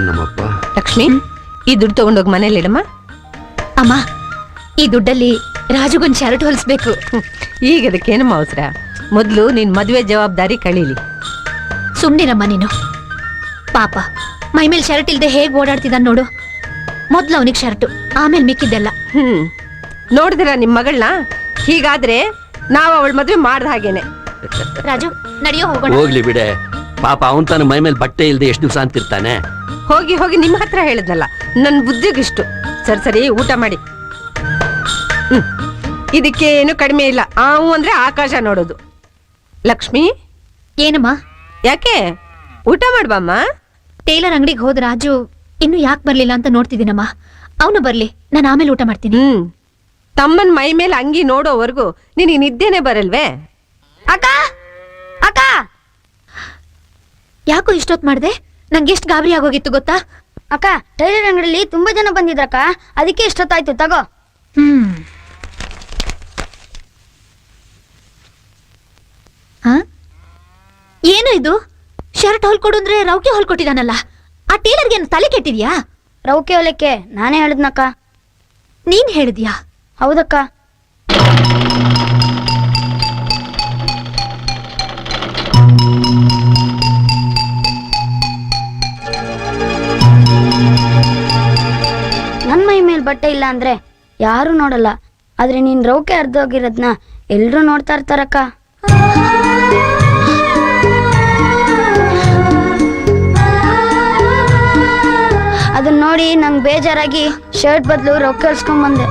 ನಮ್ಮಪ್ಪ. ಲಕ್ಷ್ಮಿ, ಈ ದುಡ್ಡು ತಗೊಂಡೋಗಿ ಮನೇಲಿ ಇಡಮ್ಮ. ಅಮ್ಮ, ಈ ದುಡ್ಡಲ್ಲಿ ರಾಜುಗೊಂದು ಶರ್ಟ್ ಹೊಲಿಸ್ಬೇಕು. ಈಗ ಅದಕ್ಕೇನಮ್ಮ ಅವಸರ? ಮೊದಲು ನಿನ್ ಮದುವೆ ಜವಾಬ್ದಾರಿ ಕಳೀಲಿ. ಸುಮ್ನಿರಮ್ಮ ನೀನು. ಪಾಪ ಮೈ ಮೇಲೆ ಶರ್ಟ್ ಇಲ್ದೆ ಹೇಗ್ ಓಡಾಡ್ತಿದ್ದಾನ ನೋಡು. ಮೊದ್ಲು ಅವನಿಗೆ ಶರ್ಟು, ಆಮೇಲೆ ಮಿಕ್ಕಿದ್ದೆಲ್ಲ. ನೋಡಿದ್ರ ನಿಮ್ ಮಗಳನ್ನ? ಹೀಗಾದ್ರೆ ನಾವ್ ಅವಳ ಮದ್ವೆ ಮಾಡ್ದ ಹಾಗೇನೆ. ರಾಜು, ನಡೆಯೋ ಹೋಗೋಣ. ಹೋಗ್ಲಿ ಬಿಡೆ ಪಾಪ, ಅವನ್ ತಾನು ಮೈ ಮೇಲೆ ಬಟ್ಟೆ ಇಲ್ದೆ ಎಷ್ಟು ದಿವಸ ಅಂತಿರ್ತಾನೆ. ಹೋಗಿ ಹೋಗಿ ನಿಮ್ಮ ಹತ್ರ ಹೇಳಿದ್ನಲ್ಲ, ನನ್ ಬುದ್ಧಿಗಿಷ್ಟು. ಸರಿ ಸರಿ, ಊಟ ಮಾಡಿ. ಇದಕ್ಕೆ ಏನು ಕಡಿಮೆ ಇಲ್ಲ. ಆವು ಅಂದ್ರೆ ಆಕಾಶ ನೋಡೋದು. ಲಕ್ಷ್ಮಿ, ಏನಮ್ಮ? ಯಾಕೆ? ಊಟ ಮಾಡ್ಬಮ್ಮ. ಟೇಲರ್ ಅಂಗಡಿಗೆ ಹೋದ ರಾಜು ಇನ್ನು ಯಾಕೆ ಬರ್ಲಿಲ್ಲ ಅಂತ ನೋಡ್ತಿದ್ದೀನಮ್ಮ. ಅವನು ಬರ್ಲಿ, ನಾನು ಆಮೇಲೆ ಊಟ ಮಾಡ್ತೀನಿ. ತಮ್ಮನ್ ಮೈ ಮೇಲೆ ಅಂಗಿ ನೋಡೋವರೆಗೂ ನಿನಗೆ ನಿದ್ದೆನೆ ಬರಲ್ವೇ? ಅಕ್ಕ, ಅಕ್ಕ, ಯಾಕೋ ಇಷ್ಟೊತ್ತು ಮಾಡ್ದೆ? ನಂಗೆ ಎಷ್ಟು ಗಾಬರಿ ಆಗೋಗಿತ್ತು ಗೊತ್ತಾ? ಅಕ್ಕ, ಟೈಲರ್ ಅಂಗಡಿಯಲ್ಲಿ ತುಂಬಾ ಜನ ಬಂದಿದ್ರಕ್ಕ, ಅದಕ್ಕೆ ಇಷ್ಟೊತ್ತಾಯ್ತು. ತಗೋ. ಏನು ಇದು? ಶರ್ಟ್ ಹೊಲ್ಕೊಡು ಅಂದ್ರೆ ರೌಕೆ ಹೊಲ್ಕೊಟ್ಟಿದಾನಲ್ಲ. ಆ ಟೇಲರ್ಗೆ ತಲೆ ಕೆಟ್ಟಿದ್ಯಾ? ರೌಕೆ ಹೊಲಕ್ಕೆ ನಾನೇ ಹೇಳಿದ್ನಕ್ಕ. ನೀನ್ ಹೇಳಿದ್ಯಾ? ಹೌದಕ್ಕ. ನನ್ ಮೈ ಮೇಲ್ ಬಟ್ಟೆ ಇಲ್ಲ ಅಂದ್ರೆ ಯಾರು ನೋಡಲ್ಲ, ಆದ್ರೆ ನೀನ್ ರೌಕೆ ಅರ್ಧೋಗಿರೋದ್ನ ಎಲ್ರೂ ನೋಡ್ತಾ ಇರ್ತಾರಕ್ಕ. ಅದನ್ನ ನೋಡಿ ನಂಗೆ ಬೇಜಾರಾಗಿ ಶರ್ಟ್ ಬದಲು ರೊಕ್ಕ ಕಳ್ಸ್ಕೊಂಬಂದೆ.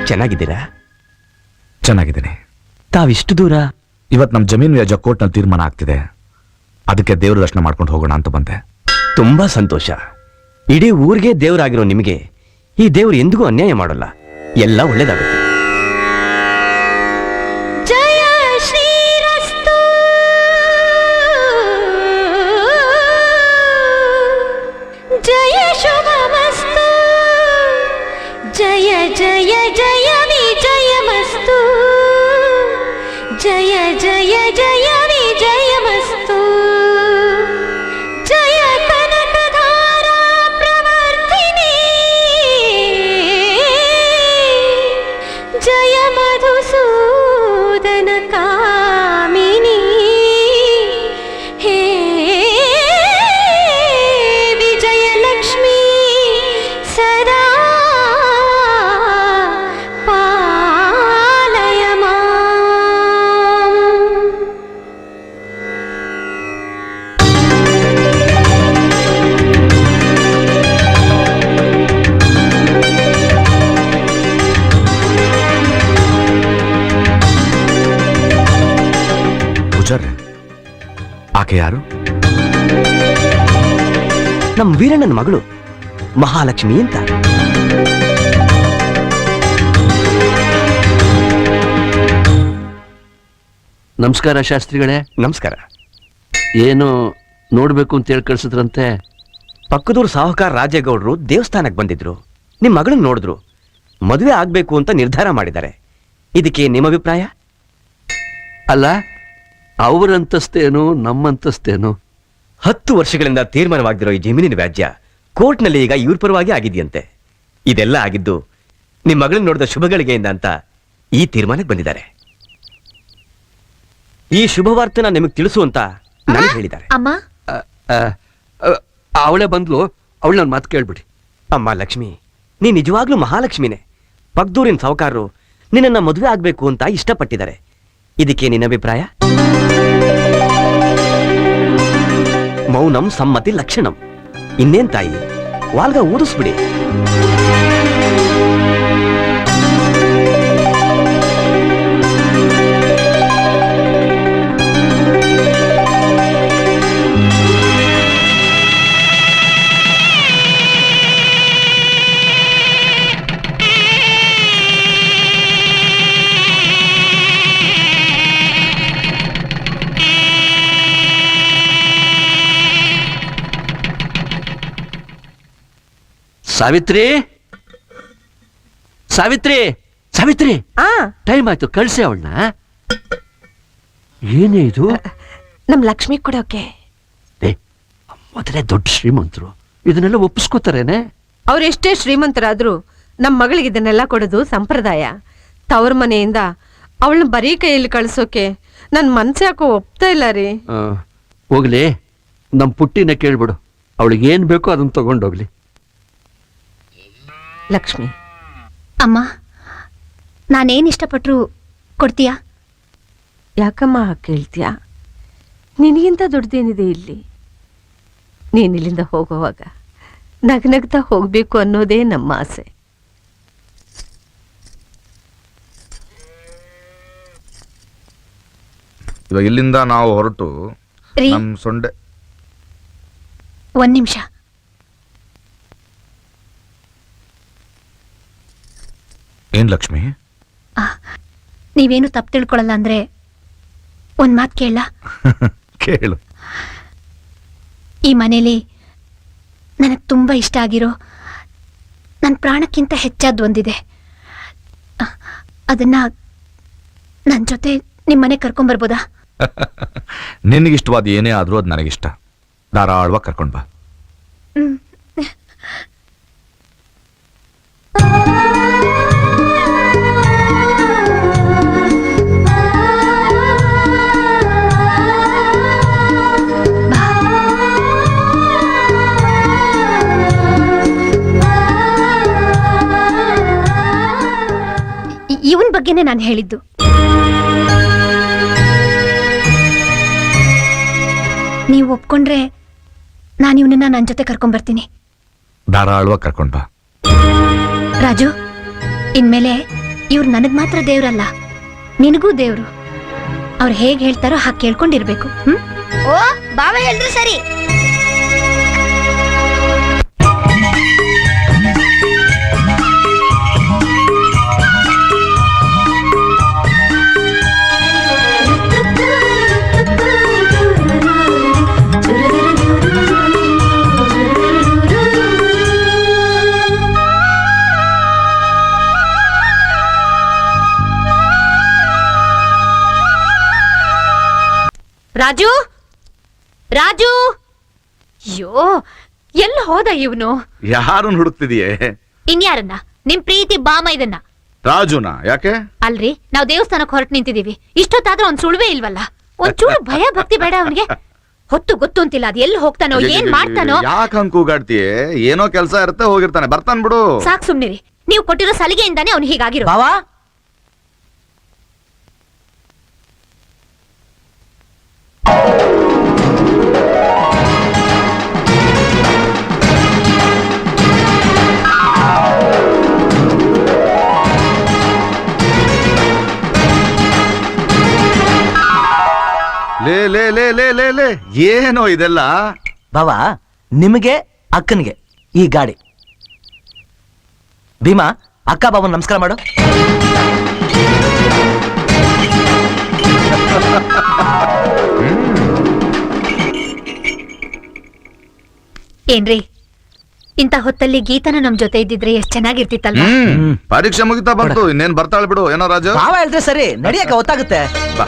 ಚೆನ್ನಾಗಿದ್ದೀರಾ? ಚೆನ್ನಾಗಿದ್ದೀನಿ. ತಾವಿಷ್ಟು ದೂರ? ಇವತ್ತು ನಮ್ಮ ಜಮೀನು ವ್ಯಾಜ್ಯ ಕೋರ್ಟ್ನಲ್ಲಿ ತೀರ್ಮಾನ ಆಗ್ತಿದೆ, ಅದಕ್ಕೆ ದೇವ್ರ ದರ್ಶನ ಮಾಡ್ಕೊಂಡು ಹೋಗೋಣ ಅಂತ ಬಂದೆ. ತುಂಬಾ ಸಂತೋಷ. ಇಡೀ ಊರಿಗೆ ದೇವರಾಗಿರೋ ನಿಮಗೆ ಈ ದೇವ್ರು ಎಂದಿಗೂ ಅನ್ಯಾಯ ಮಾಡೋಲ್ಲ, ಎಲ್ಲ ಒಳ್ಳೇದಾಗುತ್ತೆ. ಜಯ ಶ್ರೀರಸ್ತು, ಜಯ ಶುಭಮಸ್ತು, ಜಯ ಜಯ ಜಯ ವಿಜಯಮಸ್ತು, ಜಯ ಜಯ ಜಯ ವಿಜಯಮಸ್ತು, ಜಯ ಕನಕಧಾರಾ ಪ್ರವರ್ತಿನಿ, ಜಯ ಮಧುಸೂದನ ಕಾಮಿನಿ, ಹೇ ವಿಜಯಲಕ್ಷ್ಮೀ ಸದಾ ಪಾಲಯ ಮಾಂ. ಪೂಜಾರ್ರೆ, ಆಕೆ ಯಾರು? ನಮ್ಮ ವೀರಣ್ಣನ ಮಗಳು ಮಹಾಲಕ್ಷ್ಮಿ ಅಂತ. ನಮಸ್ಕಾರ ಶಾಸ್ತ್ರಿಗಳೇ. ನಮಸ್ಕಾರ. ಏನು ನೋಡ್ಬೇಕು ಅಂತ ಹೇಳಿ ಕಳ್ಸಿದ್ರಂತೆ? ಪಕ್ಕದೂರು ಸಾಹುಕಾರ ರಾಜೇಗೌಡರು ದೇವಸ್ಥಾನಕ್ಕೆ ಬಂದಿದ್ರು, ನಿಮ್ಮ ಮಗಳನ್ನ ನೋಡಿದ್ರು, ಮದುವೆ ಆಗ್ಬೇಕು ಅಂತ ನಿರ್ಧಾರ ಮಾಡಿದ್ದಾರೆ. ಇದಕ್ಕೆ ನಿಮ್ಮ ಅಭಿಪ್ರಾಯ? ಅಲ್ಲ, ಅವರಂತಸ್ತೇನು ನಮ್ಮಂತಸ್ತೇನು? 10 ವರ್ಷಗಳಿಂದ ತೀರ್ಮಾನವಾಗಿರೋ ಈ ಜಮೀನಿನ ವ್ಯಾಜ್ಯ ಕೋರ್ಟ್ನಲ್ಲಿ ಈಗ ಇವ್ರ ಪರವಾಗಿ ಆಗಿದೆಯಂತೆ. ಇದೆಲ್ಲ ಆಗಿದ್ದು ನಿಮ್ಮ ಮಗಳನ್ನ ನೋಡಿದ ಶುಭಗಳಿಗೆಯಿಂದ ಅಂತ ಈ ತೀರ್ಮಾನಕ್ಕೆ ಬಂದಿದ್ದಾರೆ. ಈ ಶುಭವಾರ್ತೆನ ನಿಮಗೆ ತಿಳಿಸು ಅಂತ ನನಗೆ ಹೇಳಿದ್ದಾರೆ. ಅಮ್ಮ, ಅವಳೇ ಬಂದ್ಲು, ಅವಳು ನನ್ನ ಮಾತು ಕೇಳ್ಬಿಡಿ. ಅಮ್ಮ ಲಕ್ಷ್ಮಿ, ನೀ ನಿಜವಾಗ್ಲೂ ಮಹಾಲಕ್ಷ್ಮಿನೇ. ಪಕ್ದೂರಿನ ಸಾಹುಕಾರರು ನಿನ್ನನ್ನ ಮದುವೆ ಆಗ್ಬೇಕು ಅಂತ ಇಷ್ಟಪಟ್ಟಿದ್ದಾರೆ. ಇದಕ್ಕೆ ನಿನ್ನ ಅಭಿಪ್ರಾಯ? ಮೌನಂ ಸಮ್ಮತಿ ಲಕ್ಷಣಂ. ಇನ್ನೇನ್ ತಾಯಿ, ವಾಲ್ಗ ಊದಿಸ್ಬಿಡಿ. ಸಾವಿತ್ರಿ ಸಾವಿತ್ರಿ ಸಾವಿತ್ರಿ ಆ ಟೈಮ್ ಆಯ್ತು, ಕಳ್ಸಿ ಅವಳನ್ನ. ಏನೇ ಇದು? ನಮ್ ಲಕ್ಷ್ಮಿ ಕೊಡೋಕೆ. ಮೊದಲೇ ದೊಡ್ಡ ಶ್ರೀಮಂತರು, ಇದನ್ನೆಲ್ಲ ಒಪ್ಪಿಸ್ಕೋತಾರೇನೆ? ಅವ್ರೆಷ್ಟೇ ಶ್ರೀಮಂತರಾದ್ರೂ ನಮ್ ಮಗಳಿಗೆ ಇದನ್ನೆಲ್ಲ ಕೊಡೋದು ಸಂಪ್ರದಾಯ. ತವ್ರ ಮನೆಯಿಂದ ಅವಳನ್ನ ಬರೀ ಕೈಯಲ್ಲಿ ಕಳ್ಸೋಕೆ ನನ್ ಮನ್ಸು ಯಾಕೋ ಒಪ್ತಾ ಇಲ್ಲ ರೀ. ಹೋಗ್ಲಿ, ನಮ್ ಪುಟ್ಟಿನ ಕೇಳ್ಬಿಡು, ಅವಳಿಗೆ ಏನ್ ಬೇಕೋ ಅದನ್ನ ತಗೊಂಡೋಗ್ಲಿ. ಲಕ್ಷ್ಮಿ, ಅಮ್ಮ, ನಾನೇನ್ ಇಷ್ಟಪಟ್ರು ಕೊಡ್ತೀಯಾ? ಯಾಕಮ್ಮ ಹಾಗೆ ಕೇಳ್ತೀಯ? ನಿನಗಿಂತ ದೊಡ್ಡದೇನಿದೆ ಇಲ್ಲಿ? ನೀನ್ ಇಲ್ಲಿಂದ ಹೋಗುವಾಗ ನಗ್ನಗ್ತಾ ಹೋಗ್ಬೇಕು ಅನ್ನೋದೇ ನಮ್ಮ ಆಸೆ. ಇವಾಗ ಇಲ್ಲಿಂದ ನಾವು ಹೊರಟು ರೀ, ನಮ್ ಸೊಂಡೆ. ಒಂದ್ ನಿಮಿಷ. ಏನ್ ಲಕ್ಷ್ಮಿ? ನೀವೇನು ತಪ್ಪು ತಿಳ್ಕೊಳಲ್ಲ ಅಂದ್ರೆ ಒಂದ್ ಮಾತು ಕೇಳ. ಕೇಳು. ಈ ಮನೇಲಿ ನನಗೆ ತುಂಬಾ ಇಷ್ಟ ಆಗಿರೋ, ನನ್ನ ಪ್ರಾಣಕ್ಕಿಂತ ಹೆಚ್ಚಾದ ಒಂದಿದೆ. ಅದನ್ನ ನನ್ನ ಜೊತೆ ನಿಮ್ಮನೆ ಕರ್ಕೊಂಬರ್ಬೋದಾ? ನಿನಗಿಷ್ಟವಾದ ಏನೇ ಆದ್ರೂ ಅದು ನನಗಿಷ್ಟ. ಧಾರಾಳವಾಗಿ ಕರ್ಕೊಂಡ್ ಬಾ. ಇವನ್ ಬಗ್ಗೆನೇ ನಾನು ಹೇಳಿದ್ದು. ನೀವು ಒಪ್ಕೊಂಡ್ರೆ ನಾನು ಇವನನ್ನ ನನ್ನ ಜೊತೆ ಕರ್ಕೊಂಡ್ಬರ್ತೀನಿ. ಧಾರಾಳವಾಗಿ ಕರ್ಕೊಂಡ್ ಬಾ. ರಾಜು, ಇನ್ಮೇಲೆ ಇವ್ರು ನನಗ್ ಮಾತ್ರ ದೇವ್ರಲ್ಲ, ನಿನಗೂ ದೇವ್ರು. ಅವ್ರು ಹೇಗ್ ಹೇಳ್ತಾರೋ ಹಾಗೆ ಕೇಳ್ಕೊಂಡಿರ್ಬೇಕು. ಓ ಬಾವ ಹೇಳಿದ್ರು ಸರಿ. ರಾಜು, ರಾಜು, ಅಯ್ಯೋ ಎಲ್ಲ ಹೋದ ಇವನು? ಯಾರನ್ನ ಹುಡುಕ್ತಿದೀಯೇ? ಇನ್ಯಾರನ್ನ? ನಿಮ್ ಪ್ರೀತಿ ಬಾಮ ಇದನ್ನ. ರಾಜುನ? ಯಾಕೆ? ಅಲ್ರಿ, ನಾವ್ ದೇವಸ್ಥಾನಕ್ಕೆ ಹೊರಟು ನಿಂತಿದೀವಿ, ಇಷ್ಟೊತ್ತಾದ್ರೂ ಒಂದ್ ಸುಳ್ವೇ ಇಲ್ವಲ್ಲ? ಒಂಚೂರು ಭಯ ಭಕ್ತಿ ಬೇಡ ಅವನಿಗೆ? ಹೊತ್ತು ಗೊತ್ತು ಅಂತಿಲ್ಲ, ಅದ್ ಎಲ್ಲಿ ಹೋಗ್ತಾನೋ ಏನ್ ಮಾಡ್ತಾನೋ. ಯಾಕೆ ಹಂಗ್ ಕೂಗಾಡ್ತೀಯೇ? ಏನೋ ಕೆಲಸ ಇರುತ್ತೆ, ಹೋಗಿರ್ತಾನೆ, ಬರ್ತಾನ್ ಬಿಡು. ಸಾಕ್ ಸುಮ್ನಿರಿ, ನೀವು ಕೊಟ್ಟಿರೋ ಸಲಿಗೆಯಿಂದಾನೇ ಅವ್ನು ಹೀಗಾಗಿರೋ. ಬಾವಾ, ಲೇ ಲೇ ಲೇ ಲೇ ಲೇ ಲೇ ಏನೋ ಇದೆಲ್ಲ? ಬಾವಾ, ನಿಮಗೆ ಅಕ್ಕನಿಗೆ ಈ ಗಾಡಿ. ಭೀಮಾ, ಅಕ್ಕ ಬಾಬನ್ ನಮಸ್ಕಾರ ಮಾಡು. ಏನ್ರಿ, ಇಂತ ಹೊತ್ತಲ್ಲಿ ಗೀತನ ನಮ್ ಜೊತೆ ಇದ್ದಿದ್ರೆ ಎಷ್ಟ್ ಚೆನ್ನಾಗಿರ್ತಿತ್ತಲ್ವಾ? ಪರೀಕ್ಷೆ ಮುಗಿತಾ ಬಂತು, ಇನ್ನೇನ್ ಬರ್ತಾಳೆ ಬಿಡು. ಏನೋ ರಾಜು? ಬಾವ ಹೇಳಿದ್ರೆ ಸರಿ, ನಡಿಯಕ್ಕೆ ಗೊತ್ತಾಗುತ್ತೆ. ಬಾ.